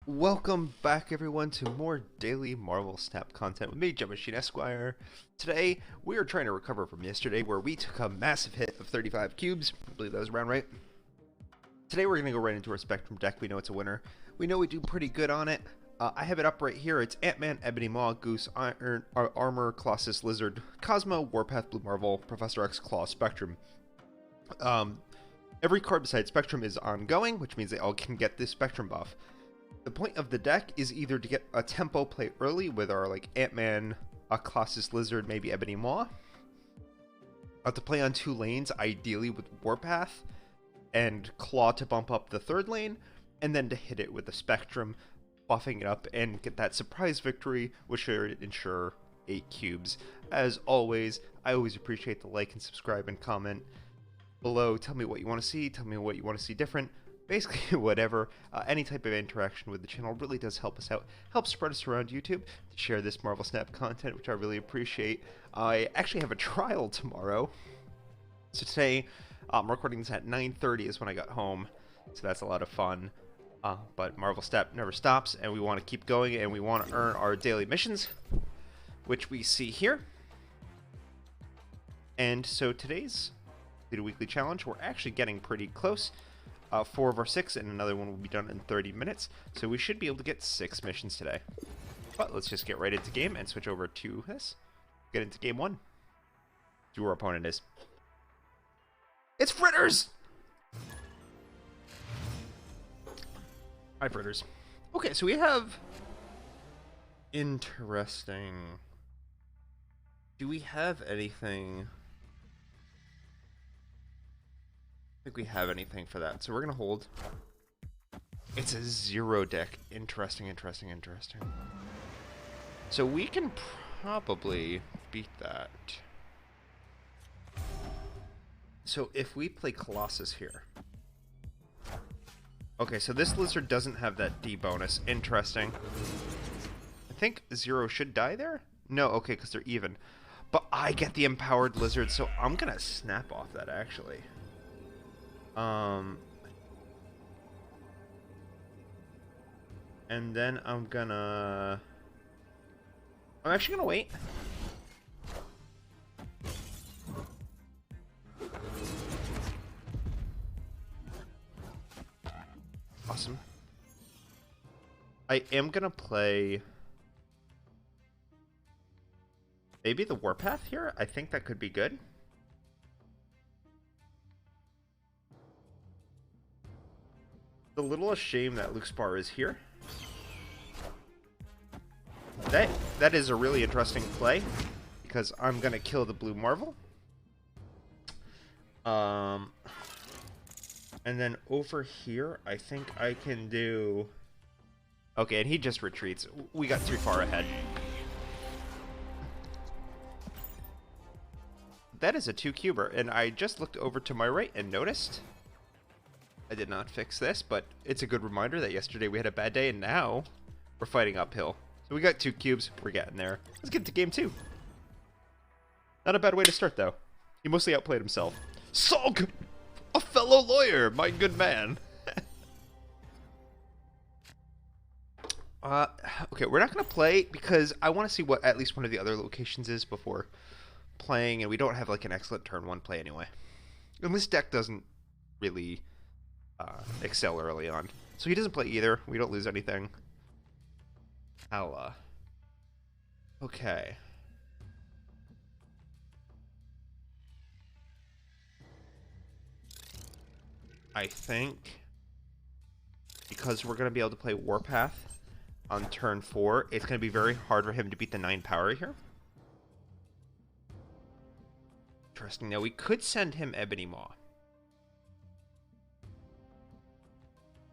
Welcome back, everyone, to more daily Marvel Snap content with me, GemmachineEsq. Today, we are trying to recover from yesterday, where we took a massive hit of 35 cubes. I believe that was around right. Today, we're going to go right into our Spectrum deck. We know it's a winner. We know we do pretty good on it. I have it up right here. It's Ant-Man, Ebony Maw, Goose, Iron, Armor, Colossus, Lizard, Cosmo, Warpath, Blue Marvel, Professor X, Claw, Spectrum. Every card besides Spectrum is ongoing, which means they all can get this Spectrum buff. The point of the deck is either to get a tempo play early with our Ant-Man, Colossus, Lizard, maybe Ebony Maw, to play on two lanes, ideally with Warpath and Claw to bump up the third lane, and then to hit it with the Spectrum, buffing it up and get that surprise victory, which should ensure 8 cubes. As always, I always appreciate the like and subscribe and comment below. Tell me what you want to see, tell me what you want to see different. Basically, whatever, any type of interaction with the channel really does help us out, helps spread us around YouTube to share this Marvel Snap content, which I really appreciate. I actually have a trial tomorrow, so today I'm recording this at 9:30 is when I got home, so that's a lot of fun. But Marvel Snap never stops, and we want to keep going, and we want to earn our daily missions, which we see here. And so today's weekly challenge, we're actually getting pretty close. 4 of our 6, and another one will be done in 30 minutes, so we should be able to get 6 missions today. But let's just get right into game and switch over to this. Get into game 1. See who our opponent is. It's Fritters! Hi, Fritters. Okay, so we have... Interesting. Do we have anything... I think we have anything for that, so we're gonna hold. It's a 0 deck. Interesting. So we can probably beat that. So if we play Colossus here. Okay, so this Lizard doesn't have that D bonus. Interesting. I think 0 should die there? No, okay, because they're even. But I get the Empowered Lizard, so I'm gonna snap off that, actually. And then I'm actually gonna wait. Awesome. I am gonna play maybe the Warpath here. I think that could be good. It's a little a shame that Luke Spar is here. That is a really interesting play, because I'm gonna kill the Blue Marvel. And then over here, I think I can do... Okay, and he just retreats. We got too far ahead. That is a 2-cuber, and I just looked over to my right and noticed... I did not fix this, but it's a good reminder that yesterday we had a bad day, and now we're fighting uphill. So we got 2 cubes. We're getting there. Let's get to game 2. Not a bad way to start, though. He mostly outplayed himself. Sog! A fellow lawyer, my good man. Okay, we're not going to play because I want to see what at least one of the other locations is before playing, and we don't have like an excellent turn 1 play anyway. And this deck doesn't really... excel early on. So he doesn't play either. We don't lose anything. Okay. I think because we're going to be able to play Warpath on turn 4, it's going to be very hard for him to beat the 9 power here. Interesting. Now we could send him Ebony Maw.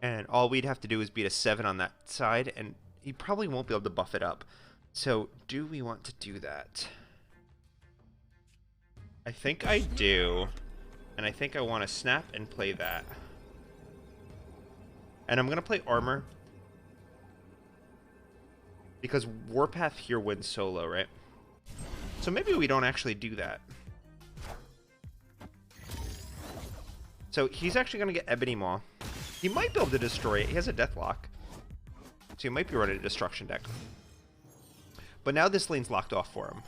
And all we'd have to do is beat a 7 on that side, and he probably won't be able to buff it up. So, do we want to do that? I think I do. And I think I want to snap and play that. And I'm going to play Armor. Because Warpath here wins solo, right? So maybe we don't actually do that. So he's actually going to get Ebony Maw. He might be able to destroy it. He has a Deathlock. So he might be running a destruction deck. But now this lane's locked off for him.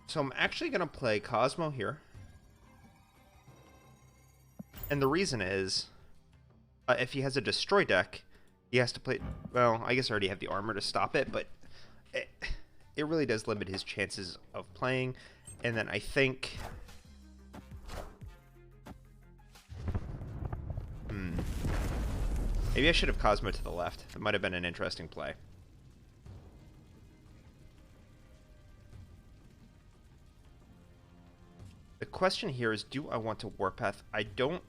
So I'm actually going to play Cosmo here. And the reason is, if he has a destroy deck, he has to play... Well, I guess I already have the armor to stop it, but it really does limit his chances of playing. And then I think... Maybe I should have Cosmo to the left. That might have been an interesting play. The question here is, do I want to Warpath? I don't...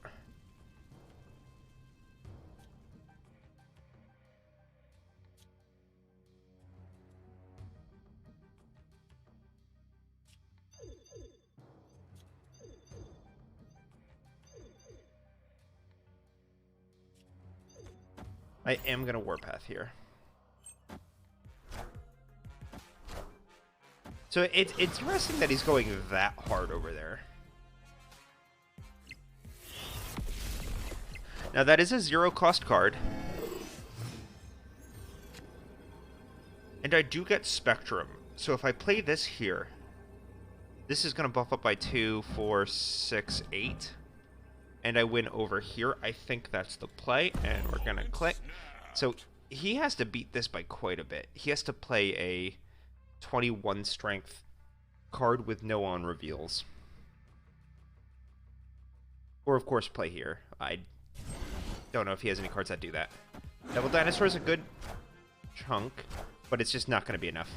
I am going to Warpath here. So it's interesting that he's going that hard over there. Now that is a 0-cost card. And I do get Spectrum. So if I play this here, this is going to buff up by 2, 4, 6, 8. And I win over here. I think that's the play, and we're going to click. So he has to beat this by quite a bit. He has to play a 21 strength card with no on reveals. Or, of course, play here. I don't know if he has any cards that do that. Devil Dinosaur is a good chunk, but it's just not going to be enough.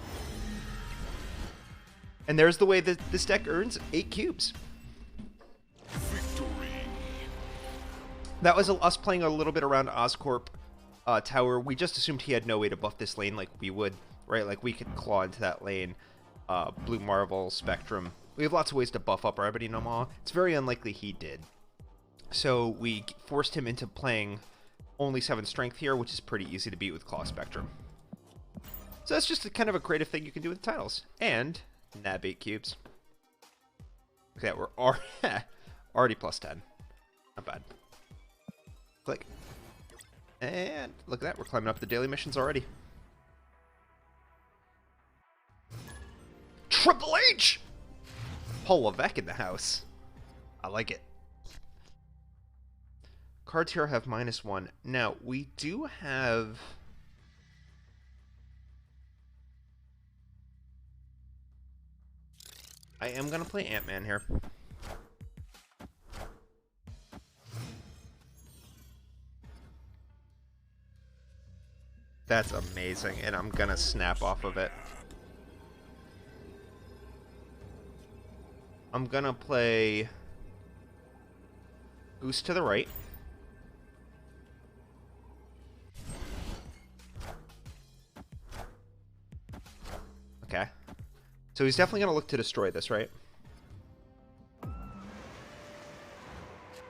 And there's the way that this deck earns 8 cubes. That was us playing a little bit around Oscorp Tower. We just assumed he had no way to buff this lane like we would, right? Like we could claw into that lane. Blue Marvel, Spectrum. We have lots of ways to buff up our Ebony Noma. It's very unlikely he did. So we forced him into playing only 7 strength here, which is pretty easy to beat with Claw Spectrum. So that's just kind of a creative thing you can do with titles. And nab 8 cubes. Look at that, we're already plus 10. Not bad. Click. And look at that, we're climbing up the daily missions already. Triple H! Paul Levesque in the house. I like it. Cards here have -1. Now, we do have... I am going to play Ant-Man here. That's amazing, and I'm going to snap off of it. I'm going to play Goose to the right. Okay. So he's definitely going to look to destroy this, right?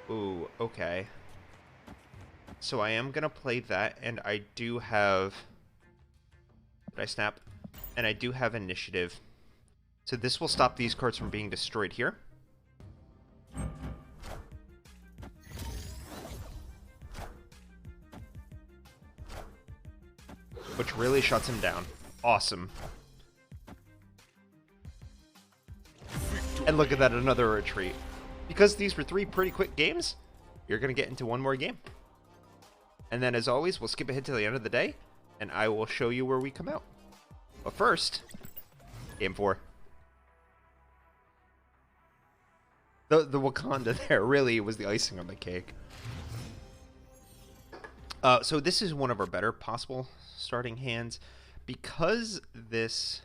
Ooh, okay. So I am going to play that, and I do have... Did I snap? And I do have Initiative. So this will stop these cards from being destroyed here. Which really shuts him down. Awesome. And look at that, another retreat. Because these were 3 pretty quick games, you're going to get into one more game. And then, as always, we'll skip ahead to the end of the day, and I will show you where we come out. But first, Game 4. The Wakanda there really was the icing on the cake. So this is one of our better possible starting hands. Because this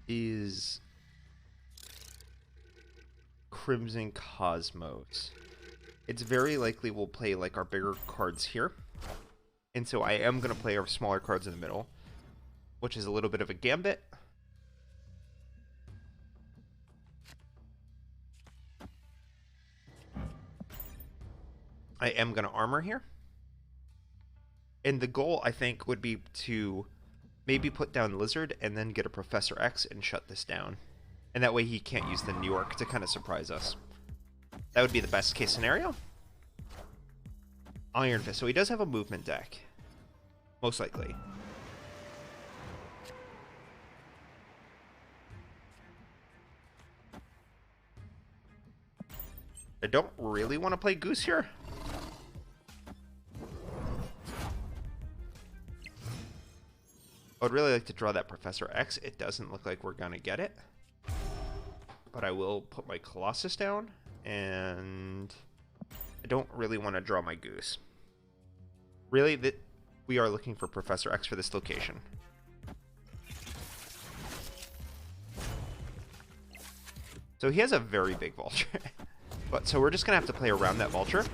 is Crimson Cosmos, it's very likely we'll play like our bigger cards here. And so I am going to play our smaller cards in the middle, which is a little bit of a gambit. I am going to armor here. And the goal, I think, would be to maybe put down Lizard and then get a Professor X and shut this down. And that way he can't use the New York to kind of surprise us. That would be the best case scenario. Iron Fist. So he does have a movement deck. Most likely. I don't really want to play Goose here. I would really like to draw that Professor X. It doesn't look like we're going to get it. But I will put my Colossus down. And I don't really want to draw my Goose. Really, we are looking for Professor X for this location. So he has a very big Vulture. So we're just going to have to play around that Vulture.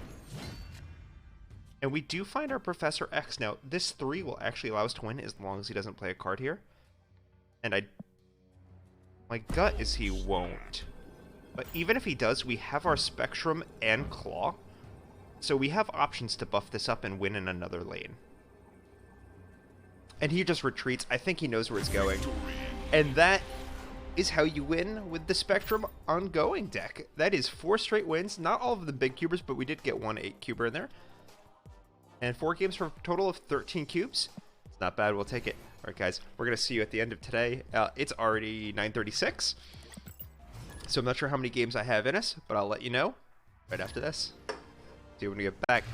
And we do find our Professor X. Now, this 3 will actually allow us to win as long as he doesn't play a card here. And my gut is he won't. But even if he does, we have our Spectrum and Claw. So we have options to buff this up and win in another lane. And he just retreats. I think he knows where it's going. And that is how you win with the Spectrum ongoing deck. That is 4 straight wins. Not all of the big cubers, but we did get one 8-cuber in there. And 4 games for a total of 13 cubes. It's not bad. We'll take it. All right, guys. We're going to see you at the end of today. It's already 9:36. So I'm not sure how many games I have in us, but I'll let you know right after this. See you when we get back.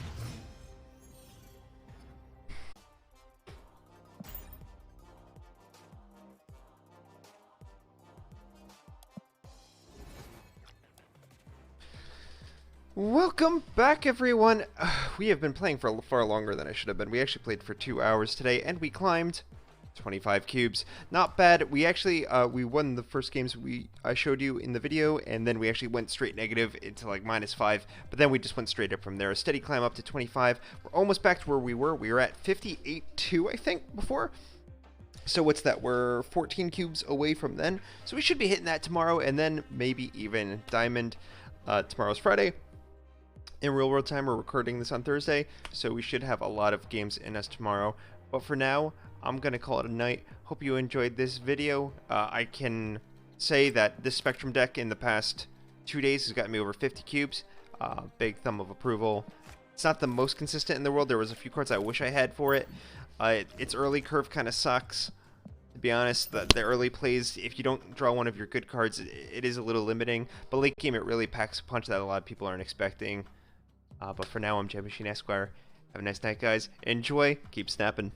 Welcome back, everyone. We have been playing for far longer than I should have been. We actually played for 2 hours today, and we climbed 25 cubes. Not bad. We actually we won the first games I showed you in the video, and then we actually went straight negative into like -5. But then we just went straight up from there. A steady climb up to 25. We're almost back to where we were. We were at 58.2, I think, before. So what's that? We're 14 cubes away from then. So we should be hitting that tomorrow, and then maybe even Diamond. Tomorrow's Friday. In real world time, we're recording this on Thursday, so we should have a lot of games in us tomorrow. But for now, I'm going to call it a night. Hope you enjoyed this video. I can say that this Spectrum deck in the past 2 days has gotten me over 50 cubes. Big thumb of approval. It's not the most consistent in the world. There was a few cards I wish I had for it. Its early curve kind of sucks. To be honest, the early plays, if you don't draw one of your good cards, it is a little limiting. But late game, it really packs a punch that a lot of people aren't expecting. But for now, I'm GemmachineEsq. Have a nice night, guys. Enjoy. Keep snapping.